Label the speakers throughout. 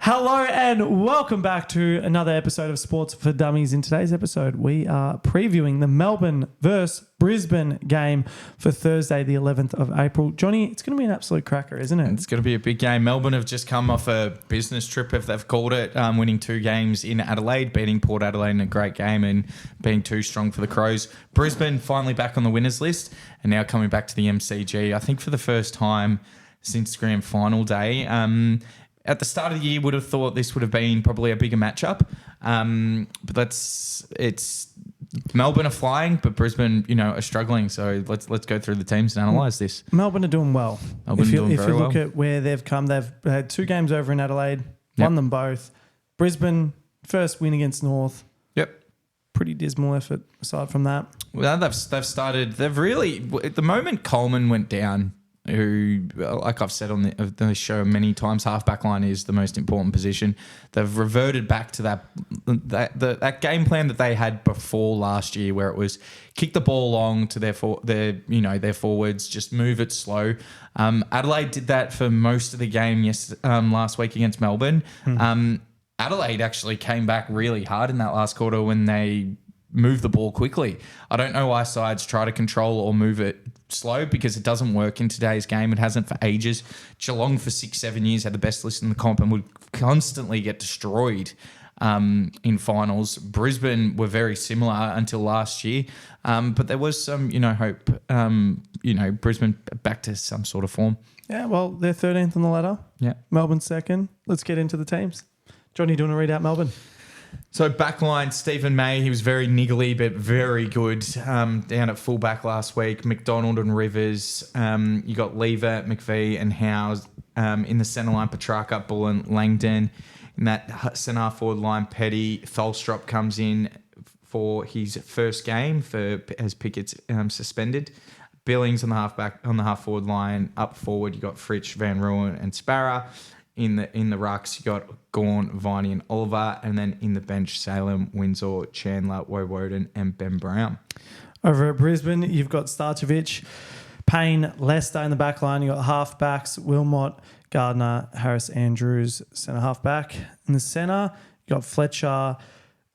Speaker 1: Hello and welcome back to another episode of Sports for Dummies. In today's episode, we are previewing the Melbourne versus Brisbane game for Thursday, the 11th of April. Johnny, it's going to be an absolute cracker, isn't it?
Speaker 2: It's going to be a big game. Melbourne have just come off a business trip, if they've called it, winning 2 games in Adelaide, beating Port Adelaide in a great game and being too strong for the Crows. Brisbane finally back on the winners list and now coming back to the MCG, I think for the first time since grand final day. At the start of the year, would have thought this would have been probably a bigger matchup. But it's Melbourne are flying, but Brisbane, are struggling. So let's go through the teams and analyse this.
Speaker 1: Melbourne are doing well. If you look at where they've come, they've had 2 games over in Adelaide, won them both. Brisbane, first win against North.
Speaker 2: Yep.
Speaker 1: Pretty dismal effort aside from that.
Speaker 2: Well, they've started. They've really, at the moment Coleman went down, who, like I've said on the show many times, half-back line is the most important position. They've reverted back to that game plan that they had before last year, where it was kick the ball long to their forwards, just move it slow. Adelaide did that for most of the game last week against Melbourne. Adelaide actually came back really hard in that last quarter when they moved the ball quickly. I don't know why sides try to control or move it slow, because it doesn't work in today's game. It hasn't for ages. Geelong for 6-7 years had the best list in the comp and would constantly get destroyed in finals. Brisbane were very similar until last year, but there was some hope. Brisbane back to some sort of form.
Speaker 1: Yeah, well, they're 13th on the ladder. Yeah, Melbourne second. Let's get into the teams. Johnny, do you want to read out Melbourne?
Speaker 2: So backline, Stephen May, he was very niggly but very good down at fullback last week. McDonald and Rivers. You got Lever, McVee and Howes. In the centre line, Petrarca, Bull and Langdon. In that centre forward line, Petty. Tholstrup comes in for his first game as Pickett's suspended. Billings on the half forward line. Up forward, you got Fritsch, Van Rooyen and Sparrow. In the rucks, you got Gawn, Viney and Oliver. And then in the bench, Salem, Windsor, Chandler, Woden and Ben Brown.
Speaker 1: Over at Brisbane, you've got Starcevic, Payne, Lester in the back line. You got half-backs, Wilmot, Gardner, Harris Andrews, centre half-back. In the centre, you got Fletcher,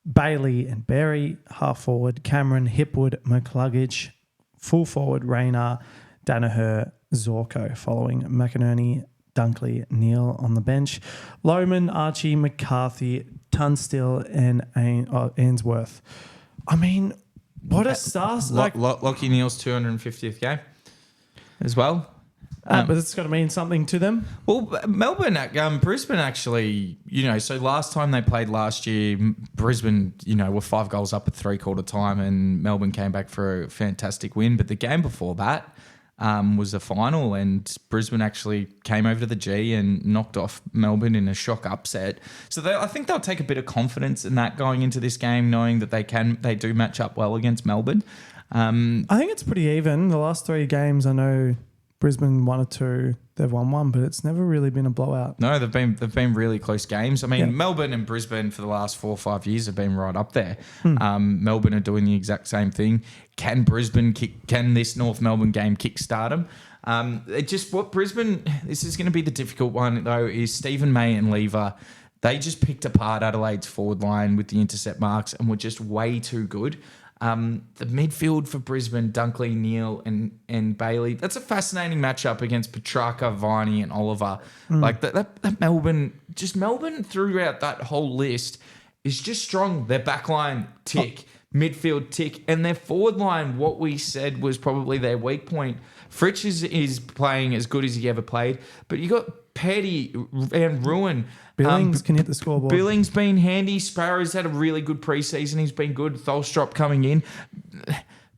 Speaker 1: Bailey and Berry. Half-forward, Cameron, Hipwood, McCluggage. Full forward, Rayner, Danaher, Zorko. Following McInerney, Dunkley, Neal on the bench. Lohman, Archie, McCarthy, Tunstall and Ainsworth. I mean, what a start.
Speaker 2: Lockie Neal's 250th game as well.
Speaker 1: But it's got to mean something to them.
Speaker 2: Well, Brisbane actually, so last time they played last year, Brisbane, were 5 goals up at 3/4 time and Melbourne came back for a fantastic win. But the game before that, was the final, and Brisbane actually came over to the G and knocked off Melbourne in a shock upset. So I think they'll take a bit of confidence in that going into this game, knowing that they do match up well against Melbourne.
Speaker 1: I think it's pretty even. The last 3 games, I know Brisbane 1 or 2, they've won 1, but it's never really been a blowout.
Speaker 2: No, they've been really close games. I mean, Melbourne and Brisbane for the last 4 or 5 years have been right up there. Melbourne are doing the exact same thing. Can this North Melbourne game kickstart them? This is going to be the difficult one though, is Stephen May and Lever. They just picked apart Adelaide's forward line with the intercept marks and were just way too good. The midfield for Brisbane, Dunkley, Neal and Bailey, that's a fascinating matchup against Petrarca, Viney and Oliver. Like that Melbourne throughout that whole list is just strong. Their backline tick, midfield tick, and their forward line, what we said was probably their weak point. Fritsch is playing as good as he ever played, but you got Petty and Rooyen.
Speaker 1: Billings can hit the scoreboard.
Speaker 2: Billings been handy. Sparrow's had a really good preseason. He's been good. Tholstrup coming in.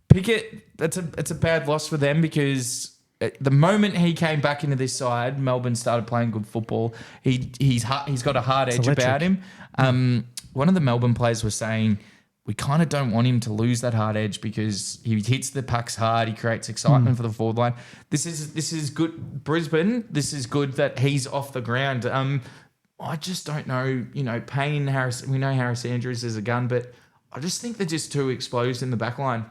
Speaker 2: Pickett, that's a bad loss for them, because the moment he came back into this side, Melbourne started playing good football. He's got a hard edge about him. One of the Melbourne players was saying, we kind of don't want him to lose that hard edge because he hits the pucks hard. He creates excitement for the forward line. This is good. Brisbane, this is good that he's off the ground. I just don't know, Payne, Harris, we know Harris Andrews is a gun, but I just think they're just too exposed in the back line.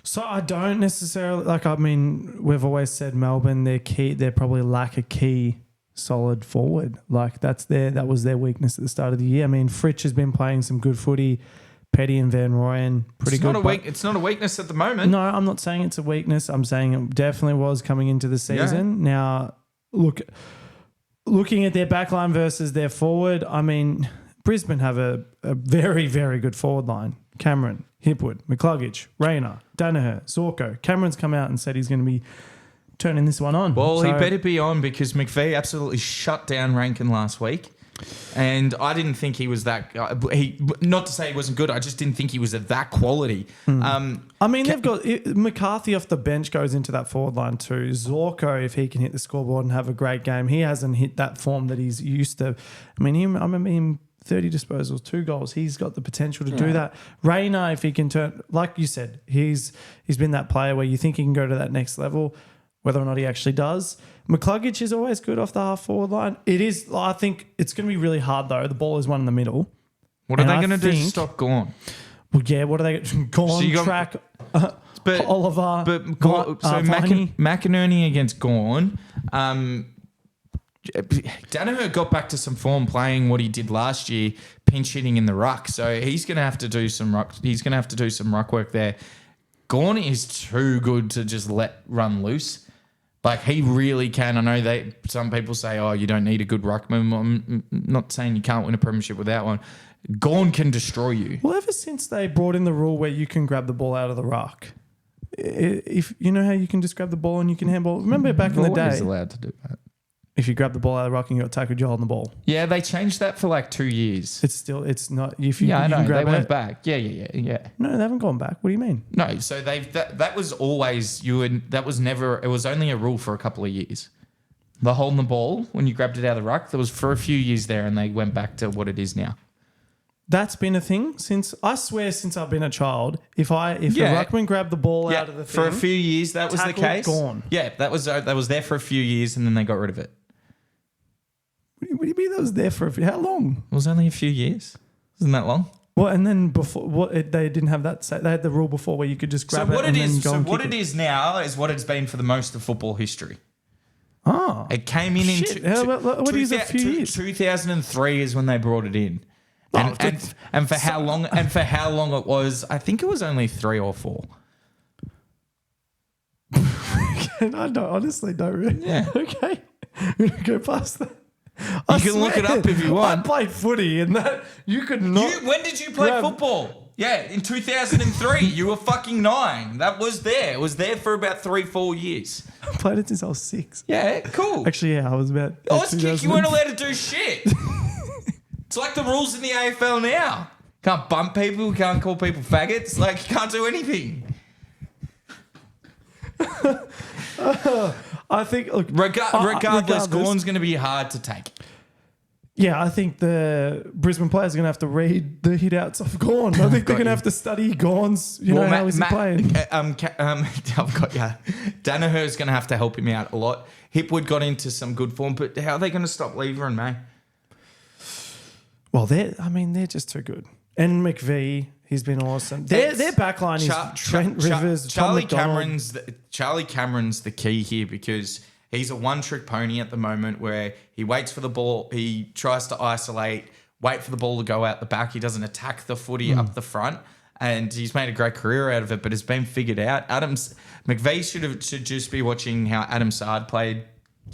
Speaker 1: So I don't necessarily, we've always said Melbourne, they probably lack a key solid forward. Like that was their weakness at the start of the year. I mean, Fritsch has been playing some good footy. Petty and Van Rooyen, pretty good.
Speaker 2: It's not a weakness at the moment.
Speaker 1: No, I'm not saying it's a weakness. I'm saying it definitely was coming into the season.
Speaker 2: Yeah.
Speaker 1: Now, looking at their backline versus their forward, I mean, Brisbane have a very, very good forward line. Cameron, Hipwood, McCluggage, Rayner, Danaher, Zorko. Cameron's come out and said he's going to be turning this one on.
Speaker 2: Well, he better be on because McVeigh absolutely shut down Rankin last week. And I didn't think he was that. Not to say he wasn't good. I just didn't think he was of that quality.
Speaker 1: I mean, they've got McCarthy off the bench goes into that forward line too. Zorko, if he can hit the scoreboard and have a great game, he hasn't hit that form that he's used to. I remember him 30 disposals, 2 goals. He's got the potential to do that. Rayner, if he can turn, like you said, he's been that player where you think he can go to that next level. Whether or not he actually does. McCluggage is always good off the half-forward line. It is. I think it's going to be really hard, though. The ball is one in the middle.
Speaker 2: What are they going to do to stop Gawn?
Speaker 1: Well, yeah, what are they going to Gawn, Track, Oliver,
Speaker 2: McInerney against Gawn. Danaher got back to some form playing what he did last year, pinch hitting in the ruck. So he's going to have to do some ruck. He's going to have to do some ruck work there. Gawn is too good to just let run loose. Like, he really can. I know some people say, oh, you don't need a good ruckman. I'm not saying you can't win a premiership without one. Gawn can destroy you.
Speaker 1: Well, ever since they brought in the rule where you can grab the ball out of the ruck, if you know how you can just grab the ball and you can handball. Remember back in the day,
Speaker 2: allowed to do that.
Speaker 1: If you grab the ball out of the ruck and you got tackled, you're holding the ball.
Speaker 2: Yeah, they changed that for like 2 years.
Speaker 1: It's not. If you,
Speaker 2: I know.
Speaker 1: can grab
Speaker 2: they went back. Yeah.
Speaker 1: No, they haven't gone back. What do you mean?
Speaker 2: No, so that was always that was never. It was only a rule for a couple of years. The holding the ball when you grabbed it out of the ruck, there was for a few years there, and they went back to what it is now.
Speaker 1: That's been a thing since I've been a child. If the ruckman grabbed the ball out of the thing,
Speaker 2: for a few years, that was the case.
Speaker 1: Gone.
Speaker 2: Yeah, that was there for a few years, and then they got rid of it.
Speaker 1: What do you mean that was there for how long?
Speaker 2: It was only a few years. Wasn't that long?
Speaker 1: Well, and then before they didn't have that. They had the rule before where you could just grab it and then go and kick it.
Speaker 2: What it is now is what it's been for the most of football history.
Speaker 1: Oh,
Speaker 2: it came in
Speaker 1: what is a few years?
Speaker 2: 2003 is when they brought it in, and for how long it was? I think it was only 3 or 4.
Speaker 1: I honestly don't really.
Speaker 2: Yeah.
Speaker 1: Okay, we're gonna go past that.
Speaker 2: You can look it up if you want.
Speaker 1: I played footy and that you could not.
Speaker 2: When did you play football? Yeah, in 2003. You were fucking 9. That was there. It was there for about 3-4 years.
Speaker 1: I played it since I was 6.
Speaker 2: Yeah, cool.
Speaker 1: Actually, yeah, I was about.
Speaker 2: You weren't allowed to do shit. It's like the rules in the AFL now. Can't bump people. Can't call people faggots. Like, you can't do anything.
Speaker 1: I think, look,
Speaker 2: regardless, Gawn's going to be hard to take.
Speaker 1: Yeah, I think the Brisbane players are going to have to read the hit outs of Gawn. I think they're going to have to study Gawn's, how is he playing?
Speaker 2: I've got you. Danaher's going to have to help him out a lot. Hipwood got into some good form, but how are they going to stop Lever and May?
Speaker 1: Well, they're just too good. And McVeigh, he's been awesome. Their backline is Trent Rivers,
Speaker 2: Charlie Cameron's the key here because he's a one-trick pony at the moment where he waits for the ball, he tries to isolate, wait for the ball to go out the back. He doesn't attack the footy up the front, and he's made a great career out of it, but it's been figured out. McVeigh should just be watching how Adam Sard played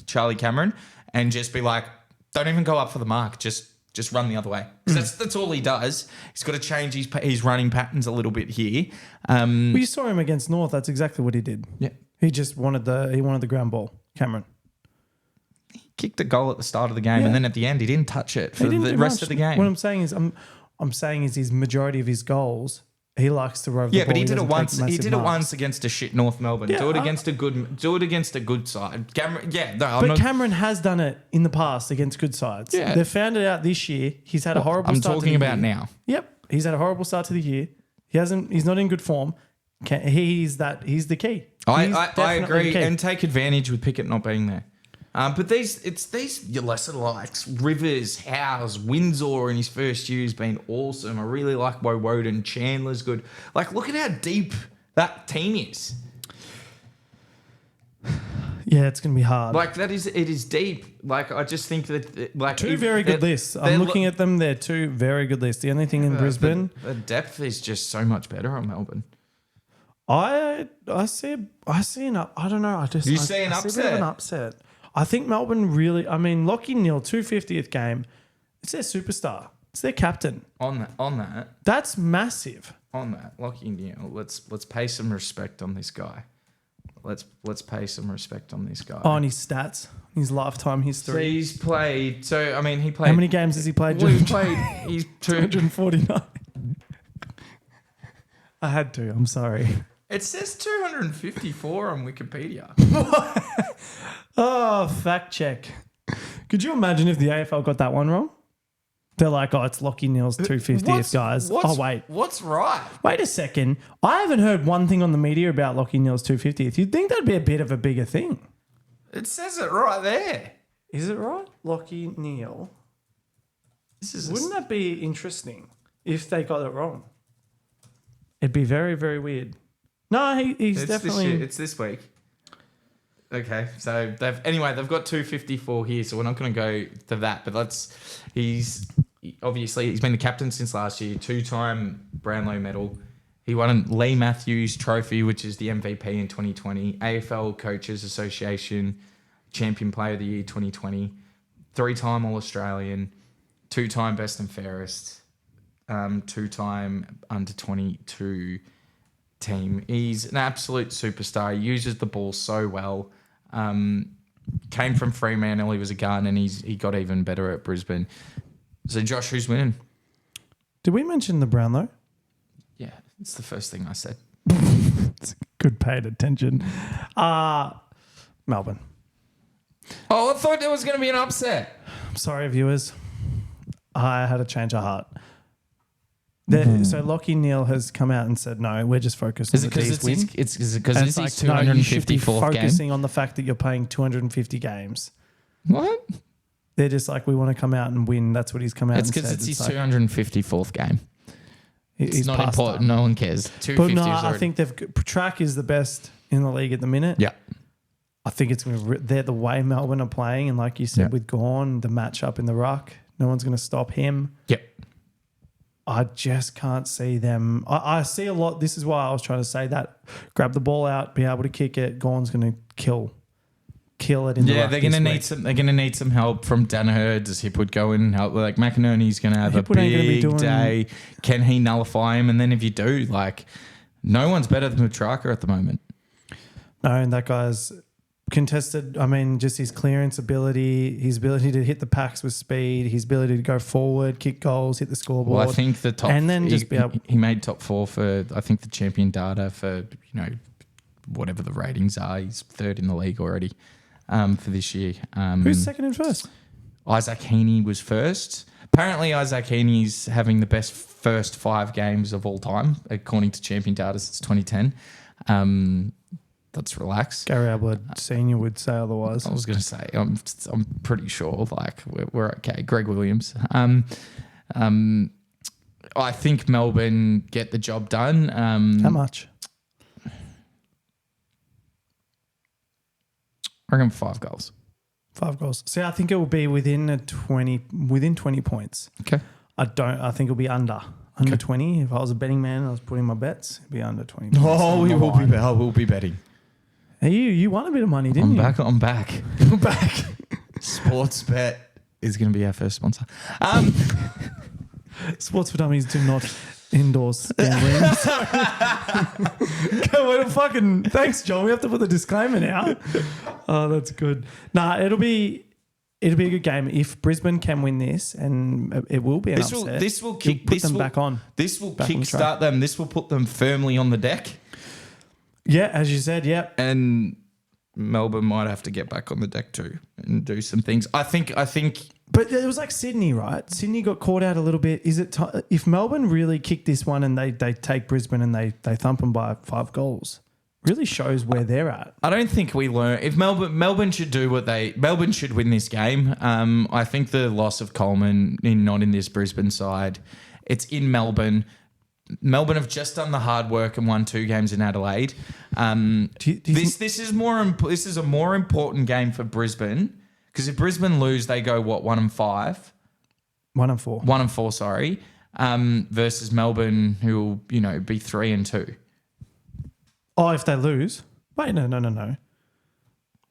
Speaker 2: Charlie Cameron and just be like, don't even go up for the mark, just run the other way. That's all he does. He's got to change his running patterns a little bit here.
Speaker 1: You saw him against North. That's exactly what he did.
Speaker 2: Yeah,
Speaker 1: he just wanted the ground ball. Cameron,
Speaker 2: he kicked a goal at the start of the game, and then at the end he didn't touch it for the rest of the game.
Speaker 1: What I'm saying is, his majority of his goals, he likes to rove the ball.
Speaker 2: Yeah, but he did it once. He did it once against a shit North Melbourne. Yeah, do it against a good side. Cameron,
Speaker 1: Cameron has done it in the past against good sides. Yeah, they found it out this year. He's had a horrible.
Speaker 2: I'm talking about now.
Speaker 1: Yep, he's had a horrible start to the year. He's not in good form. He's the key.
Speaker 2: I agree, and take advantage with Pickett not being there. But these your lesser likes. Rivers, Howes, Windsor in his first year has been awesome. I really like Woden. Chandler's good. Like, look at how deep that team is.
Speaker 1: Yeah, it's going to be hard.
Speaker 2: Like it is deep. Like I just think that like
Speaker 1: Two very good lists. I'm looking at them. They're two very good lists. The only thing in Brisbane,
Speaker 2: the depth is just so much better on Melbourne.
Speaker 1: I see an I don't know. I see an upset. See a bit of an upset. I think Melbourne really. I mean, Lockie Neal 250th game. It's their superstar. It's their captain.
Speaker 2: On that.
Speaker 1: That's massive.
Speaker 2: On that, Lockie Neal. Let's pay some respect on this guy. Let's pay some respect on this guy.
Speaker 1: On his stats, his lifetime history.
Speaker 2: So he's played. So I mean, he played.
Speaker 1: How many games has he played?
Speaker 2: Well, he's
Speaker 1: 249. I had to. I'm sorry.
Speaker 2: It says 254 on Wikipedia.
Speaker 1: Oh, fact check. Could you imagine if the AFL got that one wrong? They're like, oh, it's Lockie Neal's 250th, guys. Oh, wait.
Speaker 2: What's right?
Speaker 1: Wait a second. I haven't heard one thing on the media about Lockie Neal's 250th. You'd think that'd be a bit of a bigger thing.
Speaker 2: It says it right there.
Speaker 1: Is it right? Lockie Neal. Wouldn't that be interesting if they got it wrong? It'd be very, very weird. No, he's definitely...
Speaker 2: It's this week. Okay, so they've got 254 here, so we're not going to go to that. But he's been the captain since last year, 2-time Brownlow medal. He won a Lee Matthews Trophy, which is the MVP in 2020. AFL Coaches Association Champion Player of the Year 2020. 3-time All Australian, 2-time Best and Fairest, 2-time Under 22 team. He's an absolute superstar. He uses the ball so well. Came from Fremantle. He was a gun, and he got even better at Brisbane. So, Josh, who's winning?
Speaker 1: Did we mention the Brownlow?
Speaker 2: Yeah, it's the first thing I said.
Speaker 1: It's good paid attention. Melbourne.
Speaker 2: Oh, I thought there was going to be an upset.
Speaker 1: I'm sorry, viewers. I had a change of heart. So Lockie Neal has come out and said, no, we're just focused on the D's win.
Speaker 2: It's because it's his 254th
Speaker 1: game? You should be focusing
Speaker 2: game.
Speaker 1: on the fact that you're playing 250 games.
Speaker 2: What?
Speaker 1: They're just like, we want to come out and win. That's what he's come out and said.
Speaker 2: It's because it's his 254th game. It's not important.
Speaker 1: That.
Speaker 2: No one cares.
Speaker 1: But no, I think track is the best in the league at the minute.
Speaker 2: Yeah.
Speaker 1: I think they're the way Melbourne are playing. And like you said, with Gawn, the matchup in the ruck, no one's going to stop him.
Speaker 2: Yep.
Speaker 1: I just can't see them. I see a lot. This is why I was trying to say that. Grab the ball out, be able to kick it. Gawn's going to kill it in the ruck.
Speaker 2: They're going to need some. They're going to need some help from Danaher. Does Hipwood go in and help? Like McInerney's going to have a big day. Can he nullify him? And then if you do, like, no one's better than Petrarca at the moment.
Speaker 1: No, and that guy's contested. I mean, just his clearance ability, his ability to hit the packs with speed, his ability to go forward, kick goals, hit the scoreboard.
Speaker 2: Well, I think the top,
Speaker 1: and then
Speaker 2: he made top 4 for I think the champion data for whatever the ratings are. He's 3rd in the league already for this year.
Speaker 1: Who's second and first?
Speaker 2: Isaac Heaney was first. Apparently, Isaac Heaney's having the best first 5 games of all time according to champion data since 2010. Let's relax.
Speaker 1: Gary Ablett Senior would say otherwise.
Speaker 2: I was going to say, I'm pretty sure like we're okay. Greg Williams. I think Melbourne get the job done.
Speaker 1: How much?
Speaker 2: I reckon 5 goals.
Speaker 1: 5 goals. See, I think it will be within 20 points.
Speaker 2: Okay.
Speaker 1: I think it'll be under 20. If I was a betting man, I was putting my bets. It'd be under 20 points.
Speaker 2: Oh, we will be betting.
Speaker 1: Hey, you won a bit of money, didn't you?
Speaker 2: I'm back.
Speaker 1: I'm back.
Speaker 2: Sports Bet is going to be our first sponsor.
Speaker 1: Sports for Dummies do not endorse gambling. Thanks, John. We have to put the disclaimer now. Oh, that's good. Nah, it'll be a good game if Brisbane can win this, and it will be an upset.
Speaker 2: This will kickstart them. This will put them firmly on the deck.
Speaker 1: Yeah, as you said, yeah.
Speaker 2: And Melbourne might have to get back on the deck too and do some things. I think.
Speaker 1: But it was like Sydney, right? Sydney got caught out a little bit. Is it if Melbourne really kick this one and they take Brisbane and they thump them by 5 goals? Really shows where they're at.
Speaker 2: I don't think we learn. If Melbourne should do Melbourne should win this game. I think the loss of Coleman not in this Brisbane side. It's in Melbourne. Melbourne have just done the hard work and won 2 games in Adelaide.
Speaker 1: Do you think-
Speaker 2: This is a more important game for Brisbane because if Brisbane lose, they go 1-5,
Speaker 1: 1-4.
Speaker 2: 1-4, sorry, versus Melbourne, who will be 3-2.
Speaker 1: Oh, if they lose? Wait, no.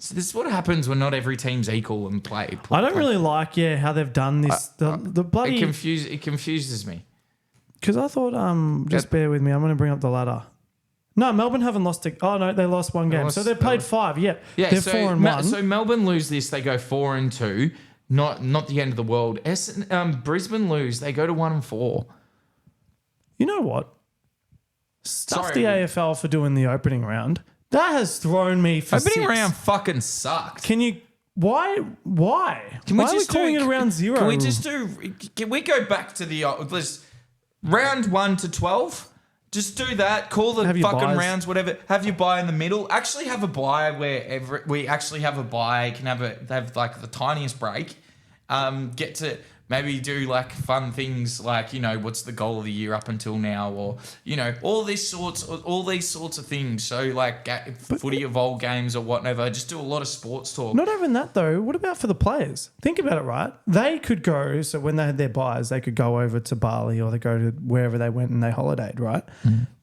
Speaker 2: So this is what happens when not every team's equal and play.
Speaker 1: I don't really like, how they've done this. The bloody...
Speaker 2: It confuses me.
Speaker 1: Because I thought, just bear with me. I'm going to bring up the ladder. No, Melbourne haven't lost. Oh no, they lost one game. So they've played 5. Yeah, they're 4-1.
Speaker 2: So Melbourne lose this, they go 4-2. Not the end of the world. Brisbane lose, they go to 1-4.
Speaker 1: You know what? Stuff
Speaker 2: Sorry.
Speaker 1: the AFL for doing the opening round. That has thrown me for
Speaker 2: Opening
Speaker 1: 6.
Speaker 2: round fucking sucked.
Speaker 1: Can you? Why?
Speaker 2: Can we
Speaker 1: Why
Speaker 2: just
Speaker 1: are we calling it around 0?
Speaker 2: Can we just Can we go back to the round 1 to 12? Just do that. Call the fucking
Speaker 1: buys.
Speaker 2: rounds, whatever. Have your bye in the middle. Actually, have a bye where we actually have a bye. Can have like the tiniest break. Get to maybe do like fun things like what's the goal of the year up until now, or all these sorts of things. So like footy of old games or whatever. Just do a lot of sports talk.
Speaker 1: Not even that though. What about for the players? Think about it, right? They could go. So when they had their buys, they could go over to Bali or they go to wherever they went and they holidayed. Right.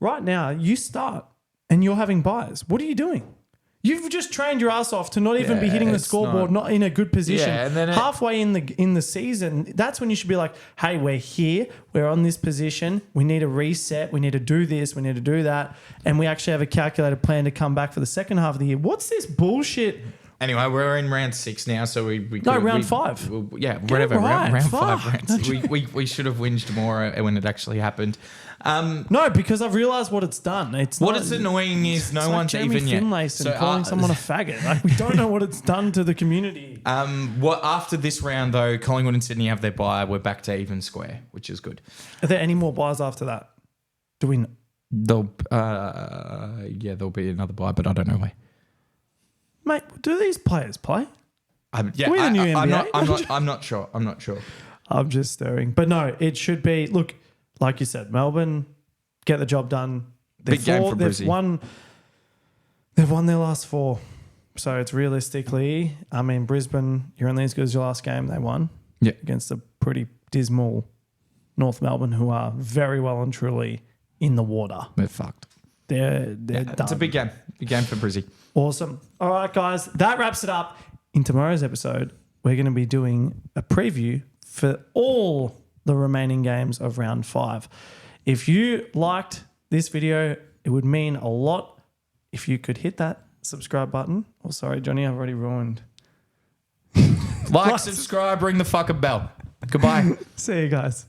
Speaker 1: Right now, you start and you're having buys. What are you doing? You've just trained your ass off to not even be hitting the scoreboard, not in a good position.
Speaker 2: Yeah, and then
Speaker 1: halfway in the season, that's when you should be like, hey, we're here. We're on this position. We need a reset. We need to do this. We need to do that. And we actually have a calculated plan to come back for the second half of the year. What's this bullshit?
Speaker 2: Anyway, we're in round 6 now, so we
Speaker 1: round 5.
Speaker 2: Yeah, whatever.
Speaker 1: Right.
Speaker 2: Round
Speaker 1: Fuck.
Speaker 2: 5. We should have whinged more when it actually happened.
Speaker 1: No, because I've realised what it's done. It's
Speaker 2: annoying is no one's
Speaker 1: Jeremy
Speaker 2: even yet.
Speaker 1: Finlayson calling someone a faggot. Like, we don't know what it's done to the community.
Speaker 2: After this round though, Collingwood and Sydney have their bye. We're back to even square, which is good.
Speaker 1: Are there any more buys after that? Do we know?
Speaker 2: There'll be another bye, but I don't know where.
Speaker 1: Mate, do these players play?
Speaker 2: Yeah,
Speaker 1: We're the new NBA.
Speaker 2: I'm not sure.
Speaker 1: I'm just stirring. But no, it should be, look, like you said, Melbourne, get the job done.
Speaker 2: Big game for Brizzy.
Speaker 1: They've won their last 4. So it's realistically, Brisbane, you're only as good as your last game. They won against a pretty dismal North Melbourne, who are very well and truly in the water.
Speaker 2: They're fucked.
Speaker 1: They're done.
Speaker 2: It's a big game. Big game for Brizzy.
Speaker 1: Awesome. All right, guys, that wraps it up. In tomorrow's episode, we're going to be doing a preview for all the remaining games of round 5. If you liked this video, it would mean a lot if you could hit that subscribe button. Oh, sorry, Johnny, I've already ruined.
Speaker 2: Like, subscribe, ring the fucking bell. Goodbye.
Speaker 1: See you guys.